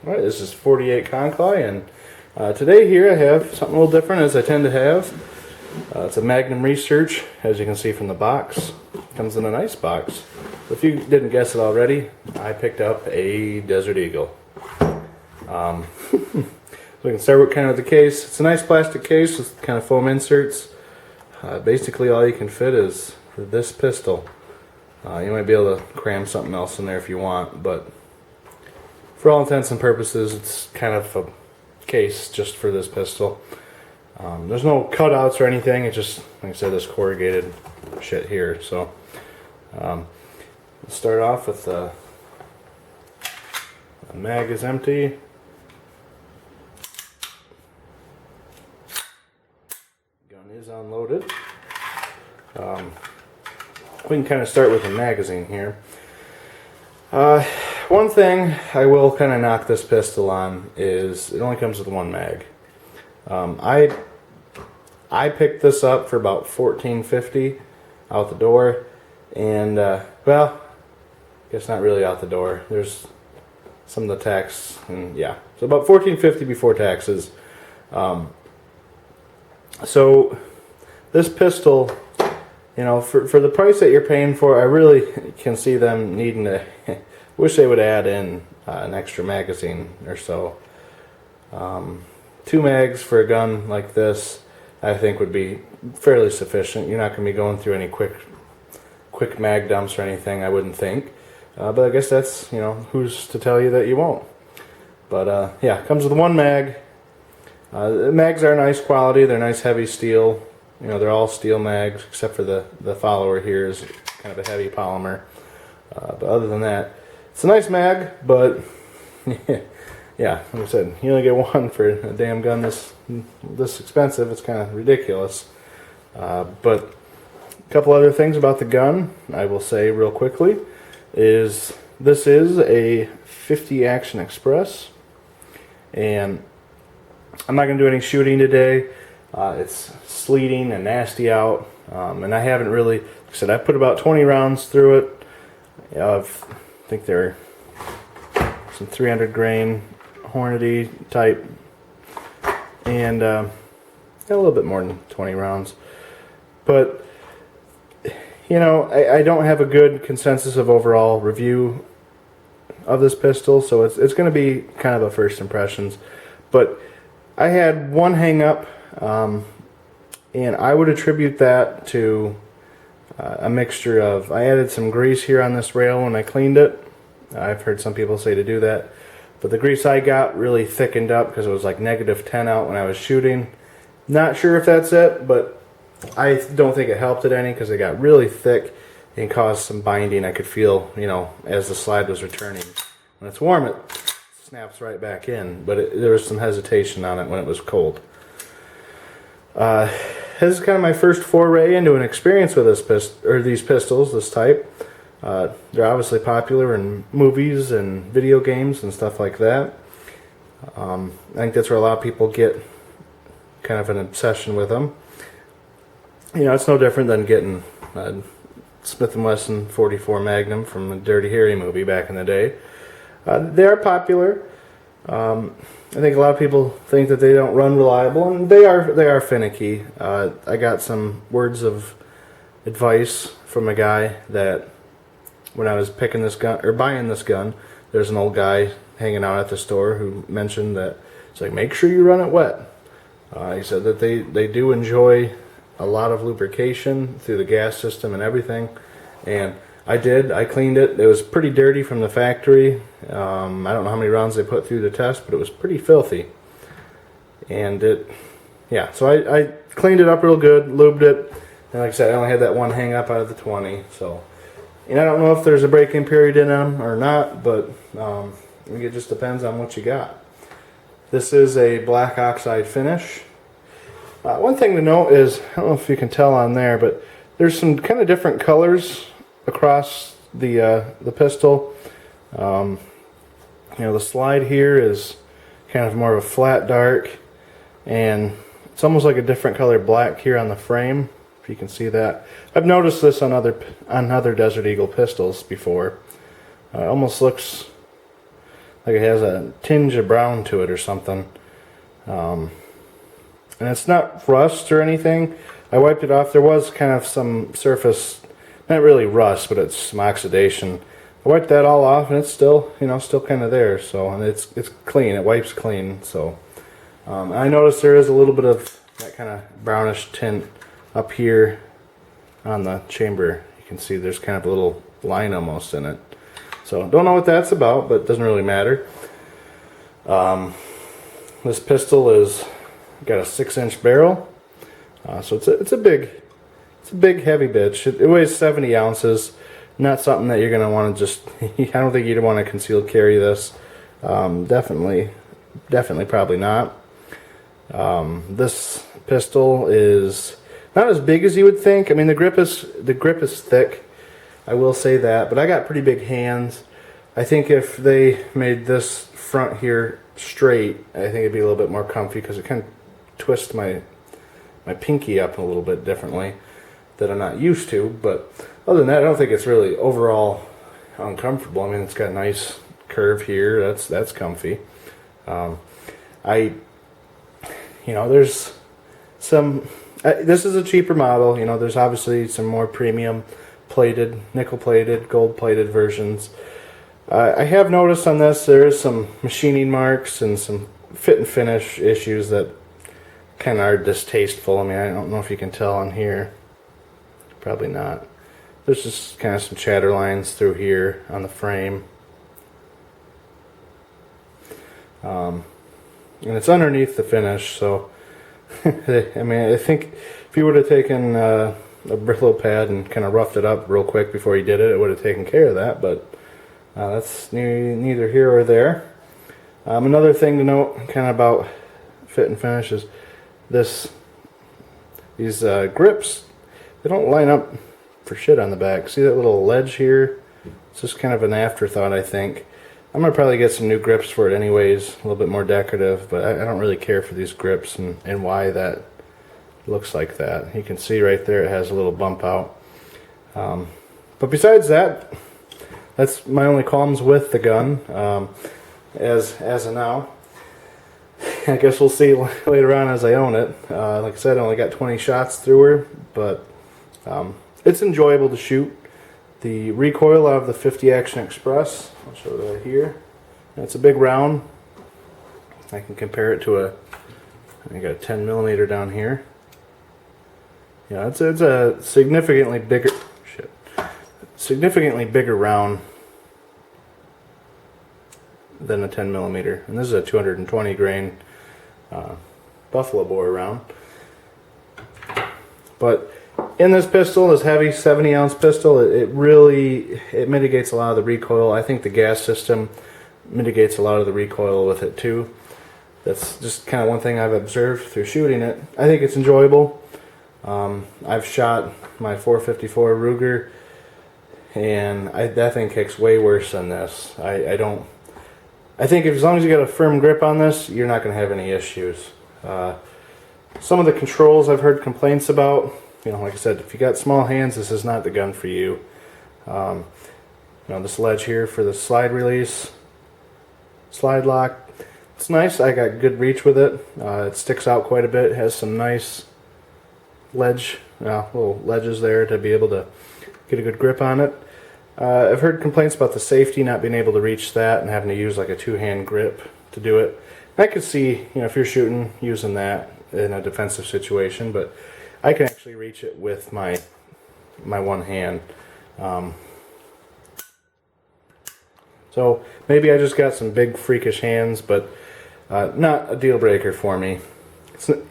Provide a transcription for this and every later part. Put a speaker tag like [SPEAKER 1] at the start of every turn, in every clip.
[SPEAKER 1] Alright, this is 48 Conclaw, and today here I have something a little different as I tend to have. It's a Magnum Research, as you can see from the box. It comes in a nice box. So if you didn't guess it already, I picked up a Desert Eagle. So we can start with kind of the case. It's a nice plastic case with kind of foam inserts. Basically all you can fit is this pistol. You might be able to cram something else in there if you want, but for all intents and purposes, it's kind of a case just for this pistol. There's no cutouts or anything. It's just, like I said, this corrugated shit here. So let's start off with the mag is empty. Gun is unloaded. We can kind of start with the magazine here. One thing I will kind of knock this pistol on is it only comes with one mag. I picked this up for about $14.50 out the door, and well, I guess not really out the door. There's some of the tax, and yeah, so about $14.50 before taxes. So this pistol, you know, for the price that you're paying for, I really can see them needing to. Wish they would add in an extra magazine or so. 2 mags for a gun like this, I think, would be fairly sufficient. You're not going to be going through any quick mag dumps or anything, I wouldn't think. But I guess that's, you know, who's to tell you that you won't. But yeah, it comes with 1 mag. The mags are nice quality. They're nice heavy steel. You know, they're all steel mags except for the follower here is kind of a heavy polymer. But other than that, it's a nice mag, but yeah, like I said, you only get 1 for a damn gun this expensive. It's kind of ridiculous. But a couple other things about the gun I will say real quickly is this is a 50 Action Express, and I'm not going to do any shooting today. It's sleeting and nasty out, and I haven't really, like I said, I put about 20 rounds through it. I think they're some 300 grain Hornady type, and got a little bit more than 20 rounds. But you know, I don't have a good consensus of overall review of this pistol, so it's going to be kind of a first impressions. But I had one hang up, and I would attribute that to a mixture of, I added some grease here on this rail when I cleaned it. I've heard some people say to do that, but the grease I got really thickened up because it was like -10 out when I was shooting. Not sure if that's it, but I don't think it helped it any because it got really thick and caused some binding. I could feel, you know, as the slide was returning. When it's warm, it snaps right back in, but there was some hesitation on it when it was cold. This is kind of my first foray into an experience with these pistols, this type. They're obviously popular in movies and video games and stuff like that. I think that's where a lot of people get kind of an obsession with them. You know, it's no different than getting a Smith & Wesson 44 Magnum from the Dirty Harry movie back in the day. They are popular. I think a lot of people think that they don't run reliable, and they are finicky. I got some words of advice from a guy that when I was picking this gun or buying this gun, there's an old guy hanging out at the store who mentioned that it's like, make sure you run it wet. He said that they do enjoy a lot of lubrication through the gas system and everything, and I did. I cleaned it. It was pretty dirty from the factory. I don't know how many rounds they put through the test, but it was pretty filthy. And yeah, so I cleaned it up real good, lubed it, and like I said, I only had that one hang up out of the 20. So, and I don't know if there's a break-in period in them or not, but it just depends on what you got. This is a black oxide finish. One thing to note is, I don't know if you can tell on there, but there's some kind of different colors across the pistol. You know, the slide here is kind of more of a flat dark, and it's almost like a different color black here on the frame, if you can see that. I've noticed this on other Desert Eagle pistols before. It almost looks like it has a tinge of brown to it or something. And it's not rust or anything. I wiped it off. There was kind of some surface, not really rust, but it's some oxidation. I wiped that all off, and it's still, still kind of there. So, and it's clean. It wipes clean. So, I noticed there is a little bit of that kind of brownish tint up here on the chamber. You can see there's kind of a little line almost in it. So, don't know what that's about, but it doesn't really matter. This pistol is got a 6-inch barrel, so it's a big heavy bitch. It weighs 70 ounces. Not something that you're gonna want to just. I don't think you'd want to concealed carry this. Definitely, probably not. This pistol is not as big as you would think. I mean, the grip is thick. I will say that, but I got pretty big hands. I think if they made this front here straight, I think it'd be a little bit more comfy because it kind of twists my pinky up a little bit differently that I'm not used to. But other than that, I don't think it's really overall uncomfortable. I mean, it's got a nice curve here. That's comfy. There's some. This is a cheaper model. There's obviously some more premium plated, nickel plated, gold plated versions. I have noticed on this there is some machining marks and some fit and finish issues that kind of are distasteful. I mean, I don't know if you can tell on here. Probably not. There's just kind of some chatter lines through here on the frame. And it's underneath the finish, so I mean, I think if you would have taken a Brillo pad and kind of roughed it up real quick before you did it, it would have taken care of that, but that's neither here or there. Another thing to note kind of about fit and finish is these grips, they don't line up for shit on the back. See that little ledge here? It's just kind of an afterthought, I think. I'm going to probably get some new grips for it anyways, a little bit more decorative, but I don't really care for these grips and why that looks like that. You can see right there it has a little bump out. But besides that, that's my only qualms with the gun as of now. I guess we'll see later on as I own it. Like I said, I only got 20 shots through her, but it's enjoyable to shoot. The recoil out of the 50 Action Express, I'll show that here. It's a big round. I can compare it to I got a 10 millimeter down here. Yeah, it's a significantly bigger round than a 10 millimeter, and this is a 220 grain buffalo bore round. But in this pistol, this heavy 70-ounce pistol, it mitigates a lot of the recoil. I think the gas system mitigates a lot of the recoil with it too. That's just kind of one thing I've observed through shooting it. I think it's enjoyable. I've shot my 454 Ruger, and that thing kicks way worse than this. I think as long as you got a firm grip on this, you're not going to have any issues. Some of the controls I've heard complaints about. Like I said, if you got small hands, this is not the gun for you. This ledge here for the slide release, slide lock. It's nice. I got good reach with it. It sticks out quite a bit. It has some nice little ledges there to be able to get a good grip on it. I've heard complaints about the safety, not being able to reach that and having to use like a two-hand grip to do it. I could see, if you're shooting, using that in a defensive situation, but I can actually reach it with my one hand. So maybe I just got some big freakish hands, but not a deal breaker for me.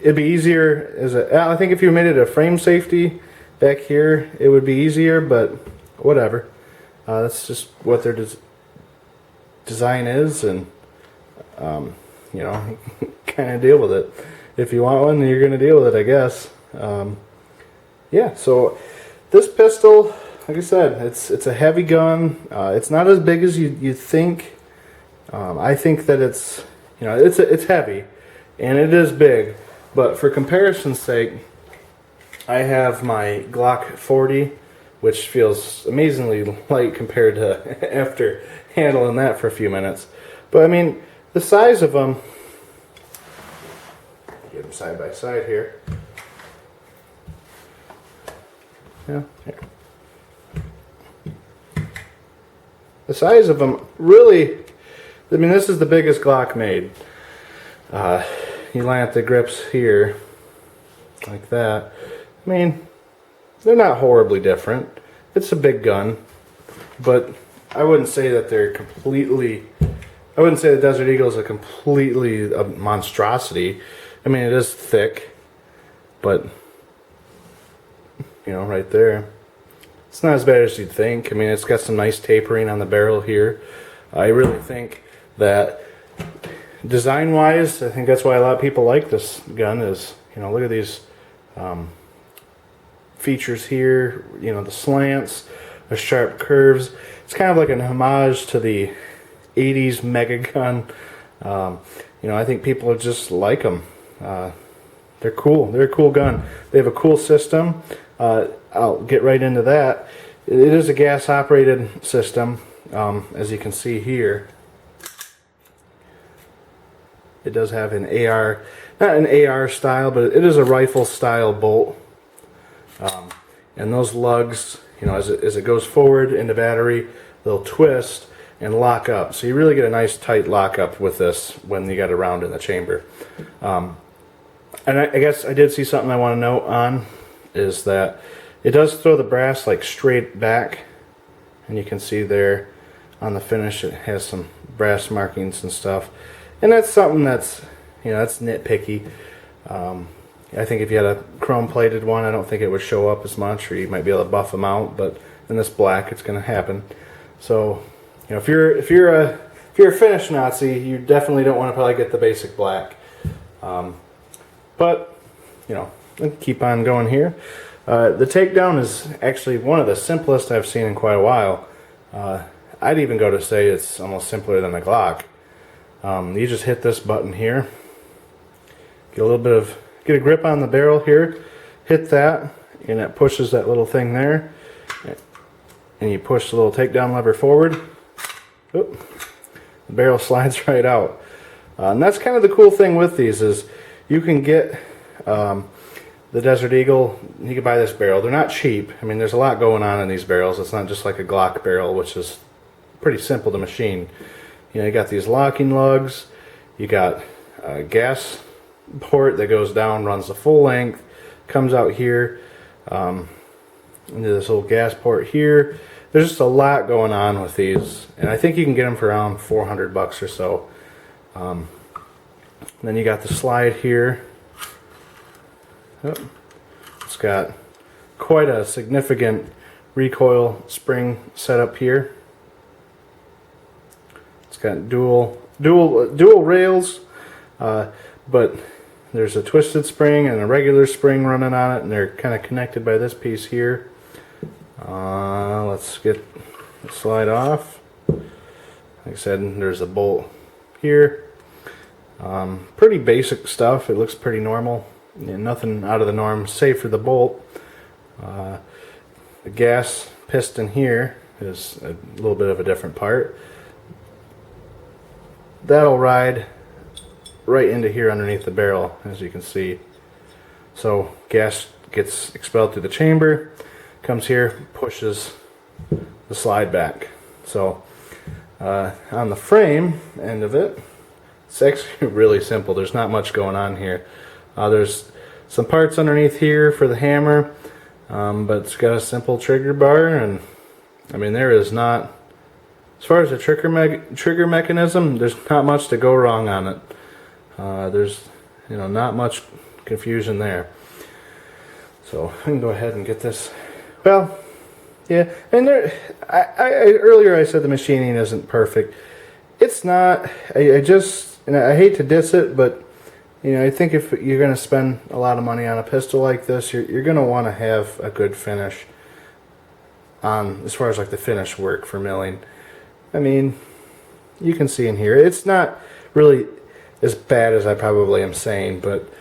[SPEAKER 1] It'd be easier I think if you made it a frame safety back here, it would be easier, but whatever. That's just what their design is, and kind of deal with it. If you want one, you're going to deal with it, I guess. Yeah, so this pistol, like I said, it's a heavy gun. It's not as big as you think. I think that it's heavy, and it is big. But for comparison's sake, I have my Glock 40, which feels amazingly light compared to after handling that for a few minutes. But I mean, the size of them, get them side by side here. Yeah, here. The size of them really, I mean, this is the biggest Glock made. You line up the grips here, like that. I mean, they're not horribly different. It's a big gun, but I wouldn't say that they're completely, I wouldn't say the Desert Eagle is a completely a monstrosity. I mean, it is thick, but, you know, right there. It's not as bad as you'd think. I mean, it's got some nice tapering on the barrel here. I really think that design-wise, I think that's why a lot of people like this gun is, you know, look at these features here, you know, the slants, the sharp curves. It's kind of like an homage to the 80s mega gun. You know, I think people just like them. They're cool. They're a cool gun. They have a cool system. I'll get right into that. It is a gas-operated system, as you can see here. It does have an AR, not an AR style, but it is a rifle style bolt. And those lugs, you know, as it goes forward in the battery, they'll twist and lock up. So you really get a nice tight lockup with this when you got a round in the chamber. And I guess I did see something I want to note on, is that it does throw the brass like straight back. And you can see there on the finish it has some brass markings and stuff. And that's something that's, you know, that's nitpicky. I think if you had a chrome plated one, I don't think it would show up as much, or you might be able to buff them out. But in this black, it's going to happen. So, you know, if you're a finish Nazi, you definitely don't want to probably get the basic black. But you know, keep on going here. The takedown is actually one of the simplest I've seen in quite a while. I'd even go to say it's almost simpler than the Glock. You just hit this button here, get a grip on the barrel here, hit that, and it pushes that little thing there, and you push the little takedown lever forward. Oop, the barrel slides right out. And that's kind of the cool thing with these, is you can get the Desert Eagle. You can buy this barrel. They're not cheap. I mean, there's a lot going on in these barrels. It's not just like a Glock barrel, which is pretty simple to machine. You know, you got these locking lugs, you got a gas port that goes down, runs the full length, comes out here into this little gas port here. There's just a lot going on with these, and I think you can get them for around $400 or so. Then you got the slide here. It's got quite a significant recoil spring setup here. It's got dual rails, but there's a twisted spring and a regular spring running on it, and they're kind of connected by this piece here. Let's get the slide off. Like I said, there's a bolt here. Pretty basic stuff. It looks pretty normal. Yeah, nothing out of the norm, save for the bolt. The gas piston here is a little bit of a different part. That'll ride right into here underneath the barrel, as you can see. So gas gets expelled through the chamber, comes here, pushes the slide back. So on the frame end of it, it's actually really simple. There's not much going on here. There's some parts underneath here for the hammer, but it's got a simple trigger bar, and I mean, there is not, as far as the trigger mechanism, there's not much to go wrong on it. There's, you know, not much confusion there. So I can go ahead and get this. Well, yeah, and there, earlier I said the machining isn't perfect. It's not. And I hate to diss it, but you know, I think if you're going to spend a lot of money on a pistol like this, you're going to want to have a good finish on, as far as like the finish work for milling. I mean, you can see in here, it's not really as bad as I probably am saying, but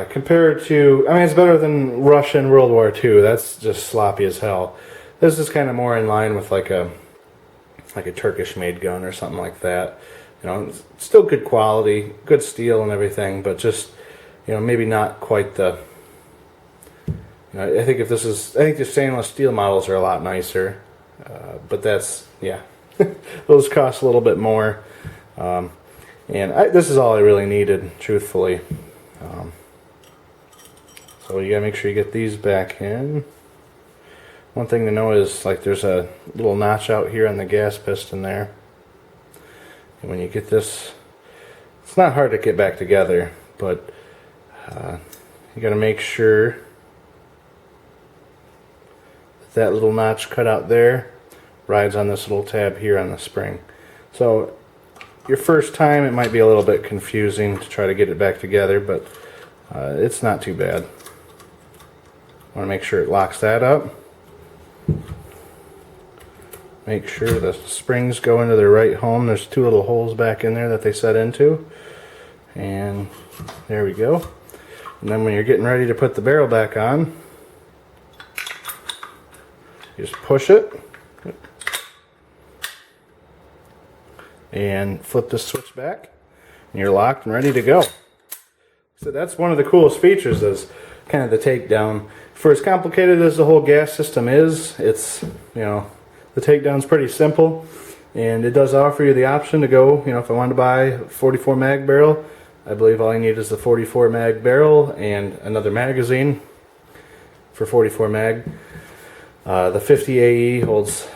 [SPEAKER 1] compared to, I mean, it's better than Russian World War II. That's just sloppy as hell. This is kind of more in line with like a Turkish made gun or something like that. You know, it's still good quality, good steel and everything, but just, you know, maybe not quite the. You know, I think the stainless steel models are a lot nicer, but that's, yeah, those cost a little bit more. This is all I really needed, truthfully. So you gotta make sure you get these back in. One thing to know is, like, there's a little notch out here on the gas piston there. And when you get this, it's not hard to get back together, but you gotta make sure that little notch cut out there rides on this little tab here on the spring. So your first time it might be a little bit confusing to try to get it back together, but it's not too bad. Want to make sure it locks that up. Make sure the springs go into their right home. There's two little holes back in there that they set into, and there we go. And then when you're getting ready to put the barrel back on, you just push it and flip the switch back, and you're locked and ready to go. So that's one of the coolest features, is kind of the takedown. For as complicated as the whole gas system is, it's, you know, the takedown's pretty simple, and it does offer you the option to go, you know, if I wanted to buy a 44 mag barrel, I believe all you need is the 44 mag barrel and another magazine for 44 mag. The 50 AE holds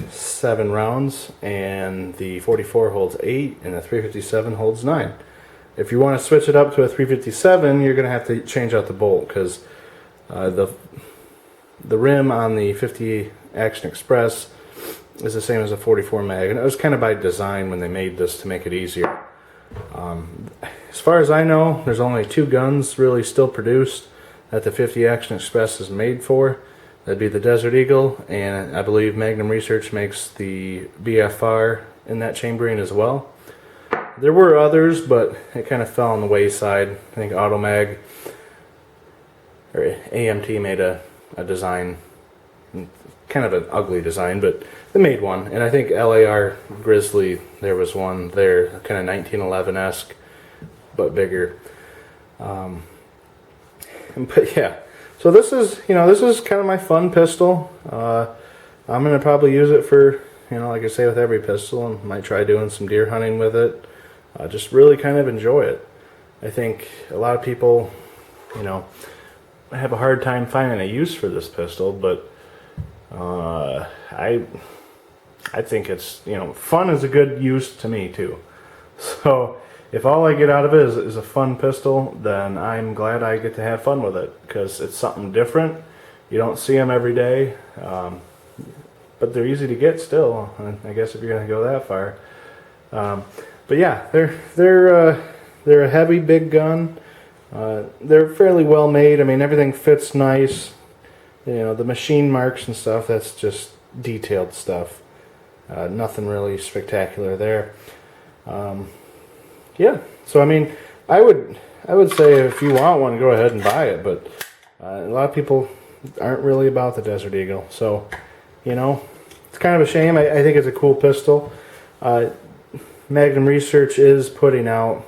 [SPEAKER 1] 7 rounds, and the 44 holds 8, and the 357 holds 9. If you want to switch it up to a 357, you're going to have to change out the bolt, because the rim on the 50 Action Express is the same as a 44 mag, and it was kind of by design when they made this to make it easier. As far as I know, there's only 2 guns really still produced that the 50 Action Express is made for. That'd be the Desert Eagle, and I believe Magnum Research makes the BFR in that chambering as well. There were others, but it kind of fell on the wayside. I think Automag or AMT made a design, kind of an ugly design, but they made one. And I think LAR Grizzly, there was one there, kind of 1911-esque, but bigger. But yeah. So this is, you know, this is kind of my fun pistol. I'm going to probably use it for, you know, like I say with every pistol, and might try doing some deer hunting with it. Just really kind of enjoy it. I think a lot of people, you know, have a hard time finding a use for this pistol, but I think it's, you know, fun is a good use to me too. So if all I get out of it is a fun pistol, then I'm glad I get to have fun with it, because it's something different. You don't see them every day, but they're easy to get still, I guess, if you're going to go that far. But yeah, they're a heavy, big gun. They're fairly well made. I mean, everything fits nice. You know, the machine marks and stuff, that's just detailed stuff. Nothing really spectacular there. Yeah, so I mean, I would say if you want one, go ahead and buy it, but a lot of people aren't really about the Desert Eagle, so, you know, it's kind of a shame. I think it's a cool pistol. Magnum Research is putting out,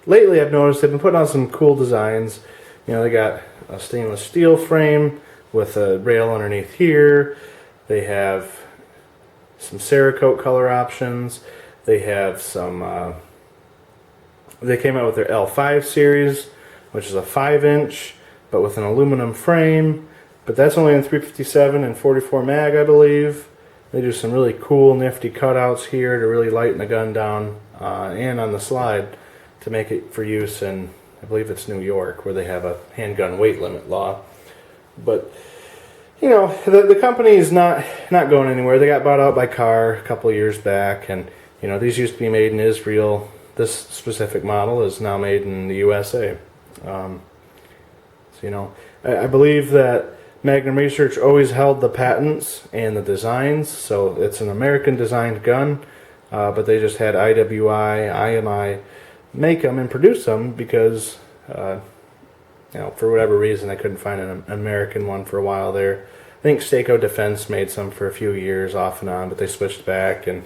[SPEAKER 1] lately I've noticed they've been putting out some cool designs. You know, they got a stainless steel frame with a rail underneath here. They have some Cerakote color options. They have some, they came out with their L5 series, which is a 5-inch, but with an aluminum frame. But that's only in 357 and 44 mag, I believe. They do some really cool, nifty cutouts here to really lighten the gun down, and on the slide to make it for use in, I believe it's New York, where they have a handgun weight limit law. But, you know, the company is not going anywhere. They got bought out by Carr a couple of years back, and, you know, these used to be made in Israel. This specific model is now made in the USA. So, you know, I believe that Magnum Research always held the patents and the designs, so it's an American designed gun, but they just had IWI, IMI make them and produce them because, you know, for whatever reason they couldn't find an American one for a while there. I think Seiko Defense made some for a few years off and on, but they switched back, and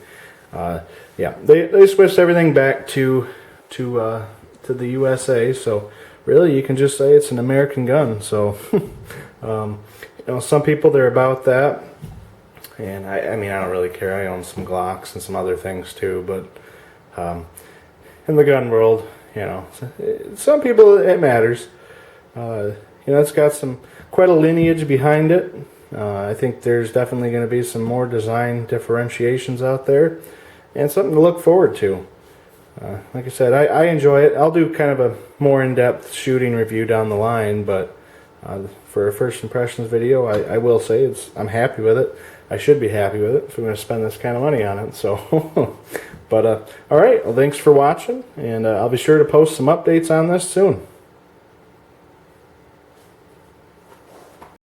[SPEAKER 1] Yeah, they switched everything back to the USA, so really you can just say it's an American gun. So some people, they're about that, and I mean, I don't really care. I own some Glocks and some other things too, but in the gun world, some people it matters. It's got quite a lineage behind it. I think there's definitely going to be some more design differentiations out there, and something to look forward to. Like I said, I enjoy it. I'll do kind of a more in-depth shooting review down the line, but for a first impressions video, I will say I'm happy with it. I should be happy with it if I'm going to spend this kind of money on it. So, but all right. Well, thanks for watching, and I'll be sure to post some updates on this soon.